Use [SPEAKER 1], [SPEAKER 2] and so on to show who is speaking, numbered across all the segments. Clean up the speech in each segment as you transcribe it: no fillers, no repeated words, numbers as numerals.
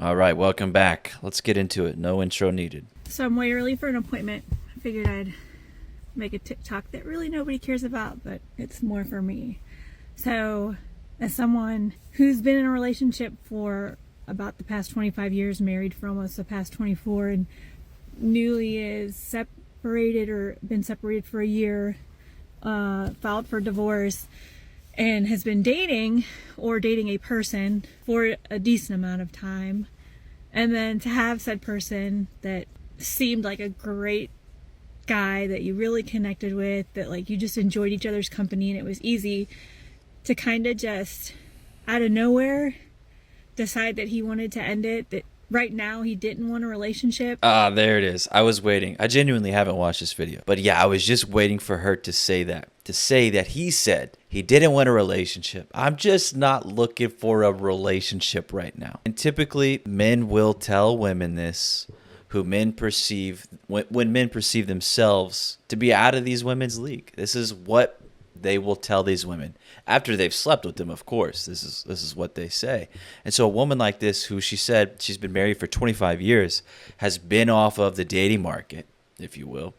[SPEAKER 1] All right, welcome back. Let's get into it. No intro needed.
[SPEAKER 2] So I'm way early for an appointment. I figured I'd make a TikTok that really nobody cares about, but it's more for me. So, as someone who's been in a relationship for about the past 25 years, married for almost the past 24, and newly is separated or been separated for a year, filed for divorce, and has been dating or dating a person for a decent amount of time, and then to have said person that seemed like a great guy that you really connected with, that like you just enjoyed each other's company and it was easy, to kind of just out of nowhere decide that he wanted to end it, that right now he didn't want a relationship.
[SPEAKER 1] Ah, there it is. I was waiting. I genuinely haven't watched this video. But yeah, I was just waiting for her to say that. To say that he said he didn't want a relationship. I'm just not looking for a relationship right now. And typically, men will tell women this, who men perceive, when men perceive themselves to be out of these women's league. This is what they will tell these women after they've slept with them. Of course, this is what they say. And so a woman like this, who she said she's been married for 25 years, has been off of the dating market, if you will,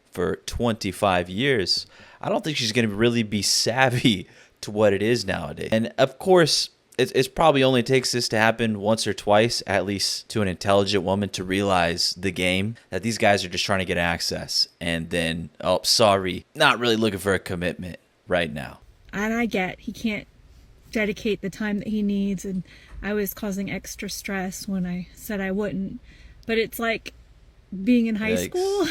[SPEAKER 1] for 25 years. I don't think she's going to really be savvy to what it is nowadays. And of course, it's probably only takes this to happen once or twice, at least to an intelligent woman, to realize the game, that these guys are just trying to get access. And then, oh, sorry, not really looking for a commitment right now.
[SPEAKER 2] And I get he can't dedicate the time that he needs, and I was causing extra stress when I said I wouldn't. But it's like being in high school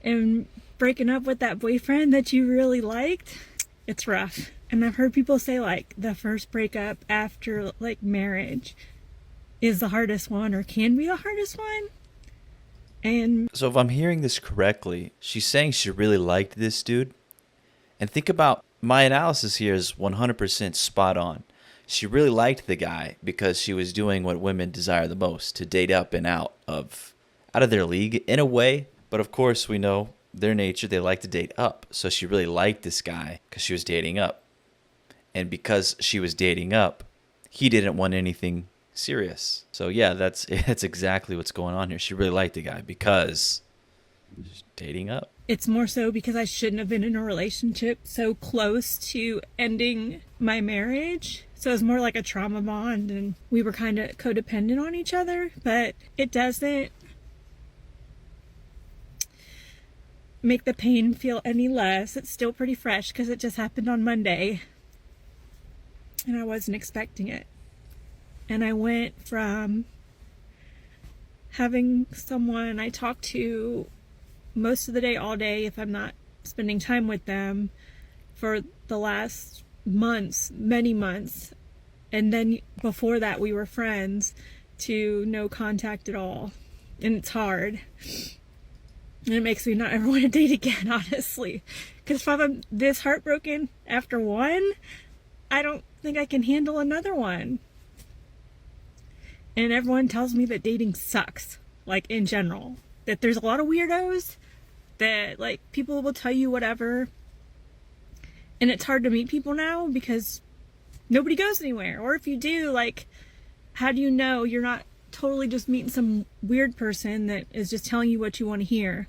[SPEAKER 2] and breaking up with that boyfriend that you really liked. It's rough. And I've heard people say like the first breakup after like marriage is the hardest one, or can be the hardest one. And
[SPEAKER 1] so if I'm hearing this correctly, she's saying she really liked this dude. And think about, my analysis here is 100% spot on. She really liked the guy because she was doing what women desire the most, to date up and out of their league in a way. But of course, we know their nature, they like to date up. So she really liked this guy because she was dating up. And because she was dating up, he didn't want anything serious. So yeah, that's exactly what's going on here. She really liked the guy because she's dating up.
[SPEAKER 2] It's more so because I shouldn't have been in a relationship so close to ending my marriage. So it was more like a trauma bond, and we were kind of codependent on each other. But it doesn't make the pain feel any less. It's still pretty fresh because it just happened on Monday, and I wasn't expecting it. And I went from having someone I talk to most of the day, all day, if I'm not spending time with them, for the last months, many months, and then before that we were friends, to no contact at all. And it's hard, and it makes me not ever want to date again, honestly, because if I'm this heartbroken after one, I don't think I can handle another one. And everyone tells me that dating sucks, like in general, that there's a lot of weirdos, that like people will tell you whatever, and it's hard to meet people now because nobody goes anywhere. Or if you do, like, how do you know you're not totally just meeting some weird person that is just telling you what you want to hear?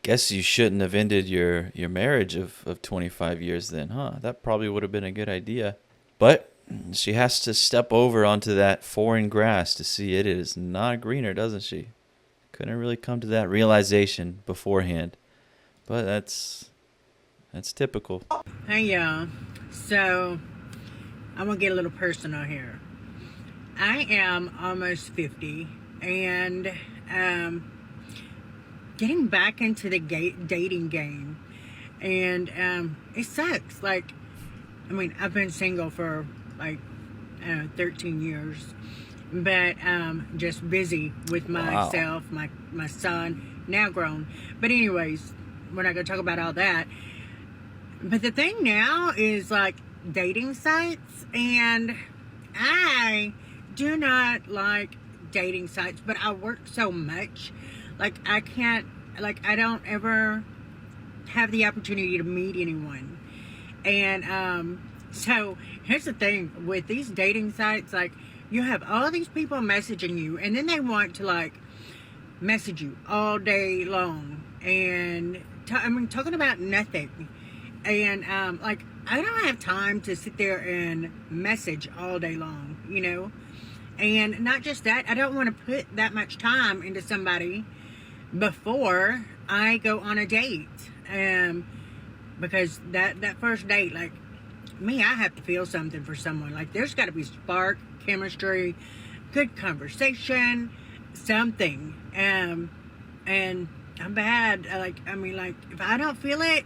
[SPEAKER 1] Guess you shouldn't have ended your marriage of 25 years then, huh? That probably would have been a good idea. But she has to step over onto that foreign grass to see it is not greener, doesn't she? Couldn't really come to that realization beforehand. But that's typical.
[SPEAKER 3] Hey y'all. So I'm gonna get a little personal here. I am almost 50, and getting back into the dating game, and it sucks. Like, I mean, I've been single for like 13 years, but just busy with myself, my son, now grown. But anyways, we're not gonna talk about all that. But the thing now is like dating sites, and I do not like dating sites, but I work so much, like I can't, like I don't ever have the opportunity to meet anyone. And so here's the thing with these dating sites, like you have all these people messaging you, and then they want to like message you all day long, and talking about nothing, and like I don't have time to sit there and message all day long, you know. And not just that, I don't want to put that much time into somebody before I go on a date, because that first date, like me, I have to feel something for someone. Like there's got to be spark, chemistry, good conversation, something. And I'm bad. Like if I don't feel it,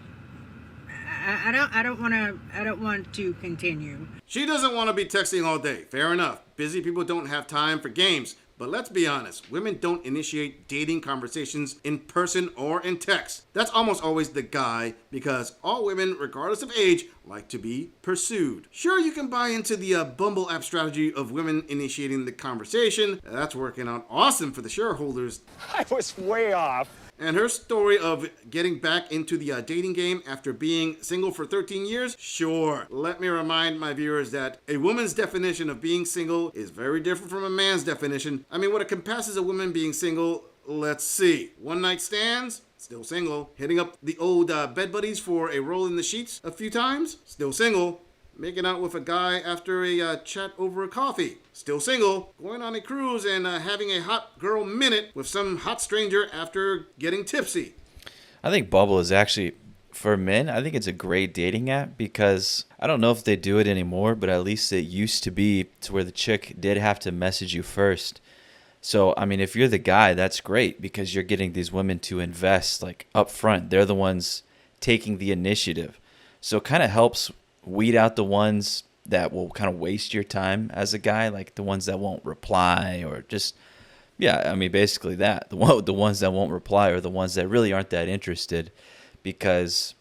[SPEAKER 3] I don't want to continue.
[SPEAKER 4] She doesn't want to be texting all day. Fair enough. Busy people don't have time for games. But let's be honest, women don't initiate dating conversations in person or in text. That's almost always the guy, because all women, regardless of age, like to be pursued. Sure, you can buy into the Bumble app strategy of women initiating the conversation. That's working out awesome for the shareholders.
[SPEAKER 5] I was way off.
[SPEAKER 4] And her story of getting back into the dating game after being single for 13 years? Sure. Let me remind my viewers that a woman's definition of being single is very different from a man's definition. I mean, what encompasses a woman being single, let's see. One night stands? Still single. Hitting up the old bed buddies for a roll in the sheets a few times? Still single. Making out with a guy after a chat over a coffee. Still single. Going on a cruise and having a hot girl minute with some hot stranger after getting tipsy.
[SPEAKER 1] I think Bumble is actually, for men, I think it's a great dating app, because I don't know if they do it anymore, but at least it used to be to where the chick did have to message you first. So, I mean, if you're the guy, that's great, because you're getting these women to invest like up front. They're the ones taking the initiative. So it kind of helps weed out the ones that will kind of waste your time as a guy, like the ones that won't reply, or just, yeah, I mean, basically that. The ones that won't reply are the ones that really aren't that interested, because,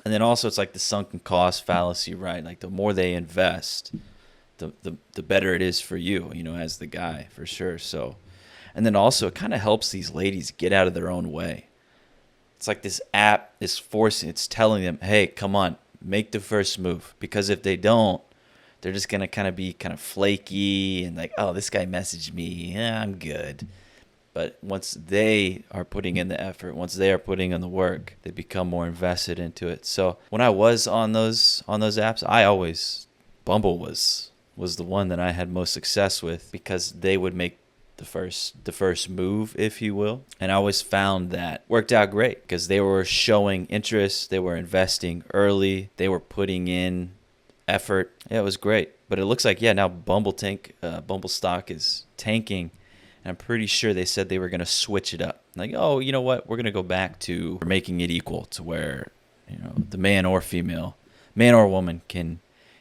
[SPEAKER 1] and then also it's like the sunken cost fallacy, right? Like the more they invest, the better it is for you, you know, as the guy, for sure. So, and then also it kind of helps these ladies get out of their own way. It's like this app is forcing, it's telling them, hey, come on, make the first move, because if they don't, they're just going to kind of be kind of flaky and like, oh, this guy messaged me, yeah, I'm good. But once they are putting in the effort, once they are putting in the work, they become more invested into it. So when I was on those apps, Bumble was the one that I had most success with, because they would make the first move, if you will. And I always found that worked out great, because they were showing interest, they were investing early, they were putting in effort. Yeah, it was great. But it looks like, yeah, now Bumble stock is tanking. And I'm pretty sure they said they were going to switch it up. Like, oh, you know what? We're going to go back to making it equal to where, you know, the man or female, man or woman can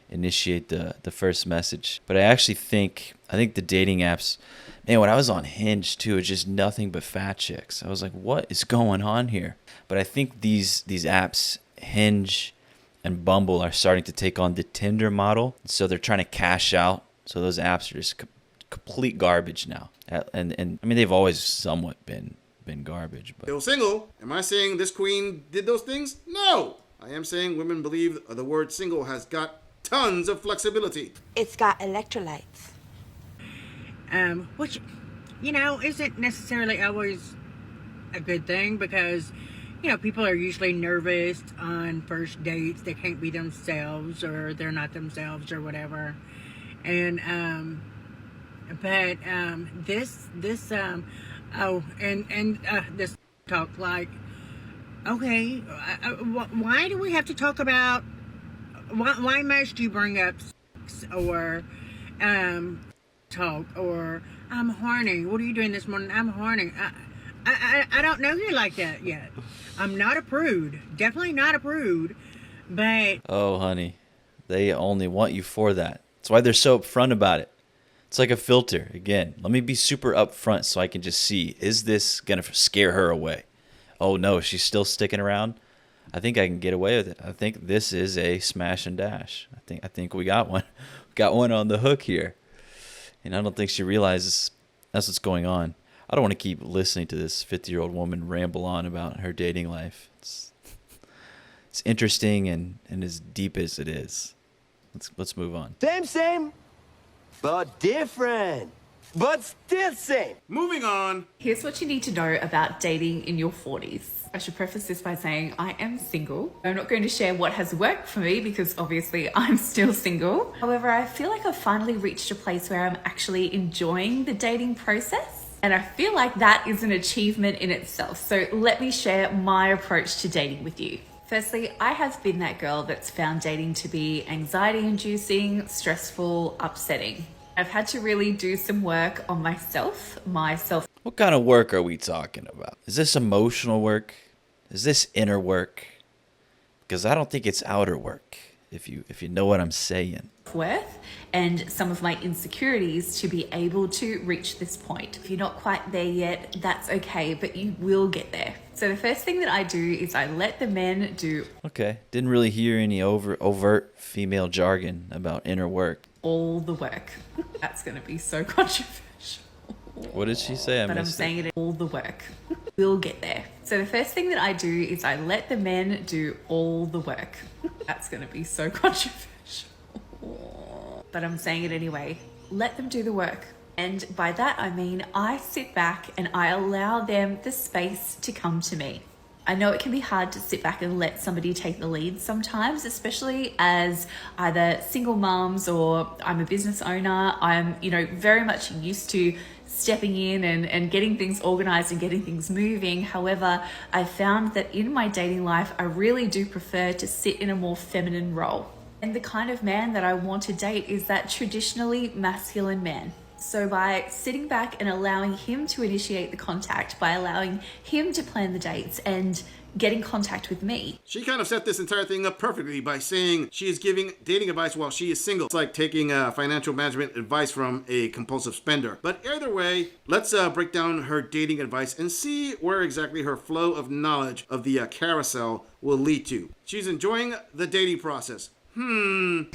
[SPEAKER 1] initiate the first message. But I think the dating apps, man, when I was on Hinge too, it's just nothing but fat chicks. I was like, what is going on here? But I think these apps, Hinge and Bumble, are starting to take on the Tinder model. So they're trying to cash out. So those apps are just complete garbage now. And I mean, they've always somewhat been garbage. But
[SPEAKER 4] Still single. Am I saying this queen did those things? No. I am saying women believe the word single has got tons of flexibility.
[SPEAKER 6] It's got electrolytes.
[SPEAKER 3] Which, you know, isn't necessarily always a good thing, because, you know, people are usually nervous on first dates. They can't be themselves, or they're not themselves, or whatever. And, this talk, like, okay, why do we have to talk about, why must you bring up sex, or, talk, or I'm horny, what are you doing this morning? I'm horny. I don't know you like that yet. I'm not a prude, definitely not a prude, but
[SPEAKER 1] oh, honey, they only want you for that. That's why they're so upfront about it. It's like a filter. Again, let me be super upfront so I can just see, is this gonna scare her away? Oh no, she's still sticking around. I think I can get away with it. I think this is a smash and dash. I think we got one. Got one on the hook here. And I don't think she realizes that's what's going on. I don't want to keep listening to this 50-year-old woman ramble on about her dating life. It's interesting and as deep as it is. Let's move on.
[SPEAKER 5] Same.
[SPEAKER 7] but different. But still same.
[SPEAKER 4] Moving on.
[SPEAKER 8] Here's what you need to know about dating in your 40s. I should preface this by saying I am single. I'm not going to share what has worked for me because obviously I'm still single. However, I feel like I've finally reached a place where I'm actually enjoying the dating process. And I feel like that is an achievement in itself. So let me share my approach to dating with you. Firstly, I have been that girl that's found dating to be anxiety-inducing, stressful, upsetting. I've had to really do some work on myself.
[SPEAKER 1] What kind of work are we talking about? Is this emotional work? Is this inner work? Because I don't think it's outer work, if you know what I'm saying.
[SPEAKER 8] Worth and some of my insecurities to be able to reach this point. If you're not quite there yet, that's okay, but you will get there. So the first thing that I do is I let the men do.
[SPEAKER 1] Okay, didn't really hear any overt female jargon about inner work.
[SPEAKER 8] All the work. That's going to be so controversial.
[SPEAKER 1] What did she say?
[SPEAKER 8] I'm saying it. All the work. We'll get there. So the first thing that I do is I let the men do all the work. That's going to be so controversial. But I'm saying it anyway. Let them do the work. And by that I mean I sit back and I allow them the space to come to me. I know it can be hard to sit back and let somebody take the lead sometimes, especially as either single moms or I'm a business owner. I'm, very much used to stepping in and getting things organized and getting things moving. However, I found that in my dating life, I really do prefer to sit in a more feminine role. And the kind of man that I want to date is that traditionally masculine man. So by sitting back and allowing him to initiate the contact, by allowing him to plan the dates and getting contact with me.
[SPEAKER 4] She kind of set this entire thing up perfectly by saying she is giving dating advice while she is single. It's like taking financial management advice from a compulsive spender. But either way, let's break down her dating advice and see where exactly her flow of knowledge of the carousel will lead to. She's enjoying the dating process.
[SPEAKER 7] Him,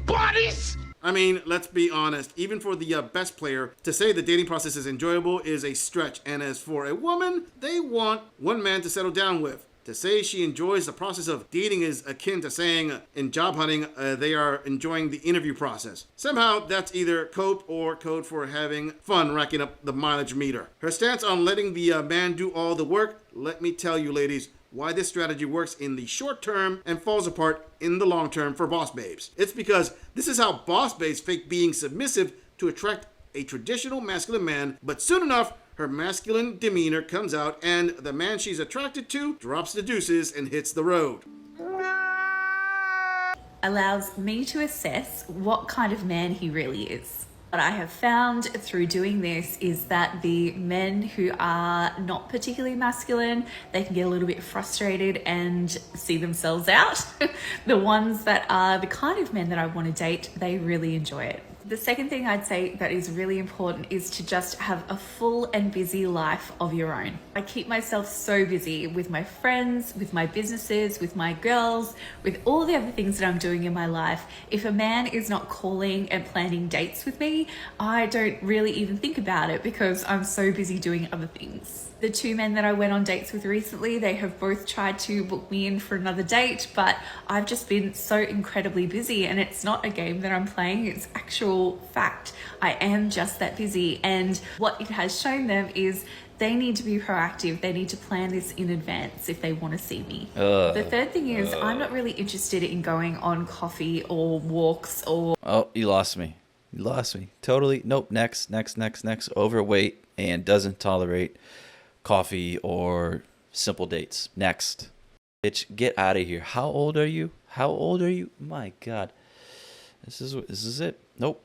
[SPEAKER 7] bodies.
[SPEAKER 4] I mean, let's be honest, even for the best player, to say the dating process is enjoyable is a stretch. And as for a woman, they want one man to settle down with. To say she enjoys the process of dating is akin to saying in job hunting they are enjoying the interview process. Somehow that's either cope or code for having fun racking up the mileage meter. Her stance on letting the man do all the work, let me tell you ladies, why this strategy works in the short term and falls apart in the long term for boss babes. It's because this is how boss babes fake being submissive to attract a traditional masculine man, but soon enough, her masculine demeanor comes out and the man she's attracted to drops the deuces and hits the road.
[SPEAKER 8] Allows me to assess what kind of man he really is. What I have found through doing this is that the men who are not particularly masculine, they can get a little bit frustrated and see themselves out. The ones that are the kind of men that I want to date, they really enjoy it. The second thing I'd say that is really important is to just have a full and busy life of your own. I keep myself so busy with my friends, with my businesses, with my girls, with all the other things that I'm doing in my life. If a man is not calling and planning dates with me, I don't really even think about it because I'm so busy doing other things. The two men that I went on dates with recently, they have both tried to book me in for another date, but I've just been so incredibly busy, and it's not a game that I'm playing, it's actual fact. I am just that busy, and what it has shown them is they need to be proactive. They need to plan this in advance if they want to see me. The third thing is I'm not really interested in going on coffee or walks or...
[SPEAKER 1] Oh, you lost me. Totally. Nope. Next. Overweight and doesn't tolerate coffee or simple dates. Next. Bitch, get out of here. How old are you? My God. This is it. Nope.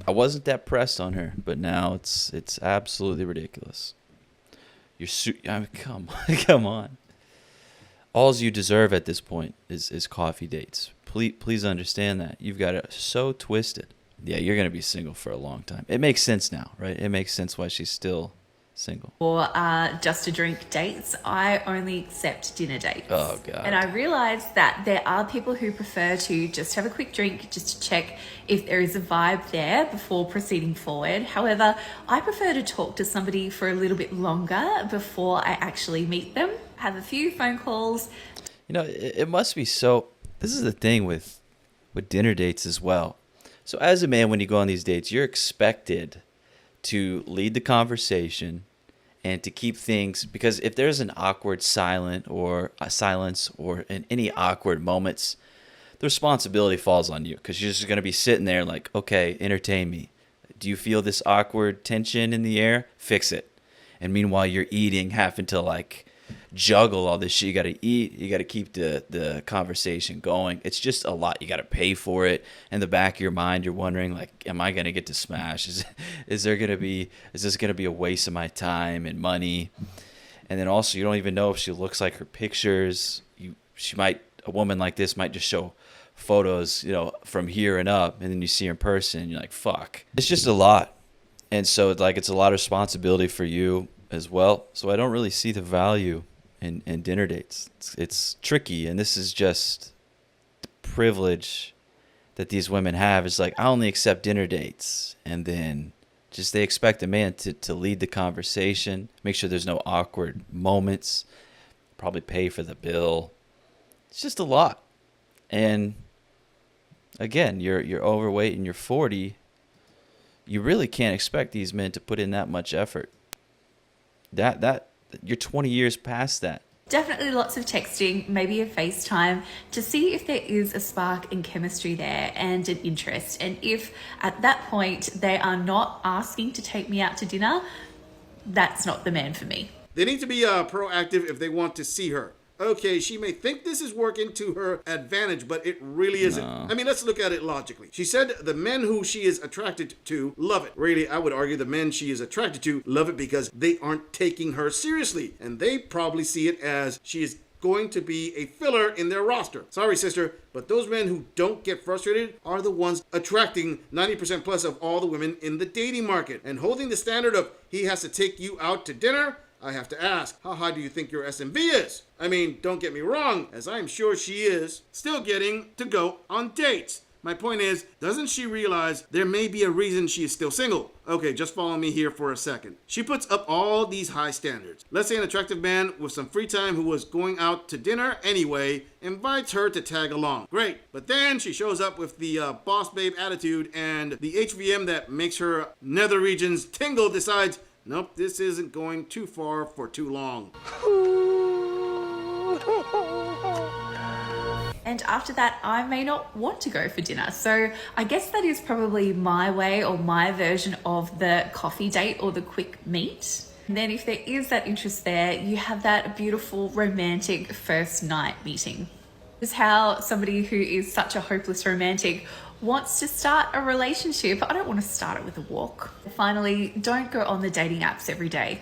[SPEAKER 1] I wasn't that pressed on her, but now it's absolutely ridiculous. Come on. All you deserve at this point is coffee dates. Please understand that. You've got it so twisted. Yeah, you're going to be single for a long time. It makes sense now, right? It makes sense why she's still single.
[SPEAKER 8] Or just to drink dates. I only accept dinner dates.
[SPEAKER 1] Oh, God.
[SPEAKER 8] And I realized that there are people who prefer to just have a quick drink just to check if there is a vibe there before proceeding forward. However, I prefer to talk to somebody for a little bit longer before I actually meet them. Have a few phone calls.
[SPEAKER 1] It must be so... This is the thing with with dinner dates as well. So as a man, when you go on these dates, you're expected to lead the conversation and to keep things, because if there's an awkward silence or in any awkward moments, the responsibility falls on you, because you're just going to be sitting there like, okay, entertain me. Do you feel this awkward tension in the air? Fix it. And meanwhile, you're eating, having to like juggle all this shit. You got to eat. You got to keep the conversation going. It's just a lot. You got to pay for it. In the back of your mind, you're wondering like, am I going to get to smash? Is this going to be a waste of my time and money? And then also, you don't even know if she looks like her pictures. A woman like this might just show photos, from here and up, and then you see her in person and you're like, fuck. It's just a lot. And so it's a lot of responsibility for you as well. So I don't really see the value in dinner dates. It's tricky, and this is just the privilege that these women have. It's like, I only accept dinner dates, and then just they expect a man to lead the conversation, make sure there's no awkward moments, probably pay for the bill. It's just a lot. And again, you're overweight and you're 40. You really can't expect these men to put in that much effort. That you're 20 years past that.
[SPEAKER 8] Definitely lots of texting, maybe a FaceTime, to see if there is a spark in chemistry there and an interest. And if at that point they are not asking to take me out to dinner, that's not the man for me.
[SPEAKER 4] They need to be proactive if they want to see her. Okay, she may think this is working to her advantage, but it really isn't.
[SPEAKER 1] No.
[SPEAKER 4] I mean, let's look at it logically. She said the men who she is attracted to love it. Really, I would argue the men she is attracted to love it because they aren't taking her seriously. And they probably see it as she is going to be a filler in their roster. Sorry, sister, but those men who don't get frustrated are the ones attracting 90% plus of all the women in the dating market. And holding the standard of he has to take you out to dinner, I have to ask, how high do you think your SMV is? I mean, don't get me wrong, as I'm sure she is still getting to go on dates. My point is, doesn't she realize there may be a reason she is still single? Okay, just follow me here for a second. She puts up all these high standards. Let's say an attractive man with some free time who was going out to dinner anyway invites her to tag along. Great. But then she shows up with the boss babe attitude, and the HVM that makes her nether regions tingle decides, nope, this isn't going too far for too long.
[SPEAKER 8] And after that, I may not want to go for dinner. So I guess that is probably my way or my version of the coffee date or the quick meet. And then if there is that interest there, you have that beautiful romantic first night meeting. This is how somebody who is such a hopeless romantic wants to start a relationship. I don't want to start it with a walk. Finally, don't go on the dating apps every day.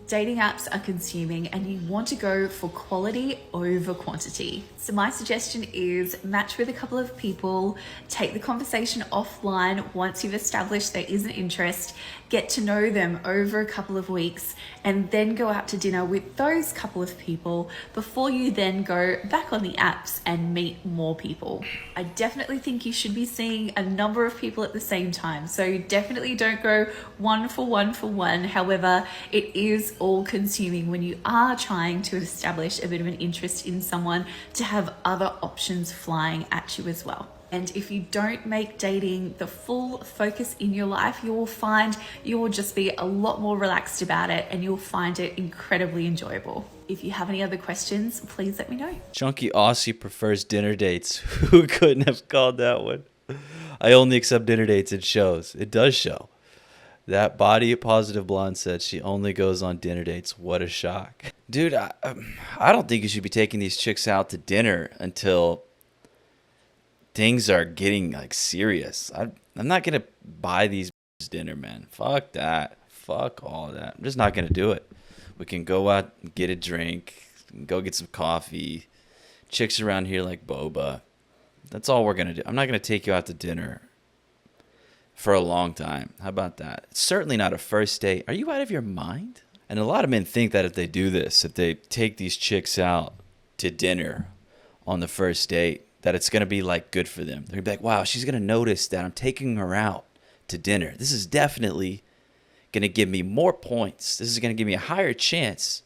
[SPEAKER 8] Dating apps are consuming and you want to go for quality over quantity. So my suggestion is match with a couple of people, take the conversation offline once you've established there is an interest, get to know them over a couple of weeks, and then go out to dinner with those couple of people before you then go back on the apps and meet more people. I definitely think you should be seeing a number of people at the same time. So definitely don't go one for one. However, it is all consuming when you are trying to establish a bit of an interest in someone to have other options flying at you as well. And if you don't make dating the full focus in your life, you will find you will just be a lot more relaxed about it and you'll find it incredibly enjoyable. If you have any other questions, please let me know.
[SPEAKER 1] Chunky Aussie prefers dinner dates. Who couldn't have called that one? I only accept dinner dates. It shows. It does show. That body positive blonde said she only goes on dinner dates. What a shock. Dude, I don't think you should be taking these chicks out to dinner until things are getting like serious. I'm not going to buy these dinner, man. Fuck that. Fuck all that. I'm just not going to do it. We can go out and get a drink, go get some coffee. Chicks around here like boba. That's all we're going to do. I'm not going to take you out to dinner for a long time. How about that? It's certainly not a first date. Are you out of your mind? And a lot of men think that if they do this, if they take these chicks out to dinner on the first date, that it's going to be like good for them. They're going to be like, wow, she's going to notice that I'm taking her out to dinner. This is definitely going to give me more points. This is going to give me a higher chance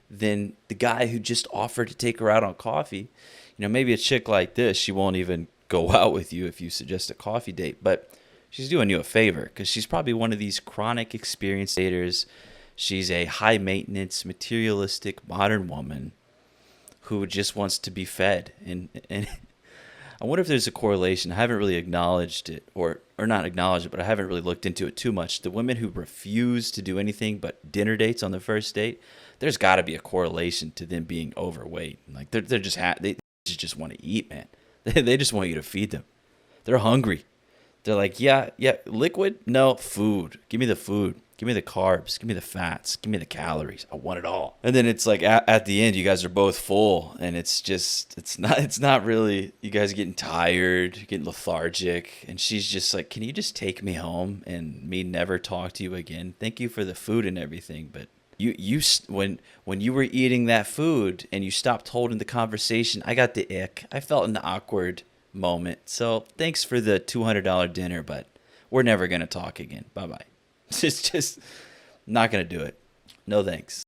[SPEAKER 1] than the guy who just offered to take her out on coffee. Maybe a chick like this, she won't even go go out with you if you suggest a coffee date, but she's doing you a favor because she's probably one of these chronic experienced daters. She's a high maintenance, materialistic, modern woman who just wants to be fed. And I wonder if there's a correlation. I haven't really acknowledged it, or not acknowledged it, but I haven't really looked into it too much. The women who refuse to do anything but dinner dates on the first date, there's got to be a correlation to them being overweight. Like they're just they just want to eat, man. They just want you to feed them. They're hungry. They're like, yeah, liquid? No, food. Give me the food. Give me the carbs. Give me the fats. Give me the calories. I want it all. And then it's like at the end, you guys are both full, and it's not really. You guys are getting tired, getting lethargic, and she's just like, can you just take me home and me never talk to you again? Thank you for the food and everything, but when you were eating that food and you stopped holding the conversation, I got the ick. I felt an awkward moment. So thanks for the $200 dinner, but we're never gonna talk again. Bye bye. It's just not gonna do it. No thanks.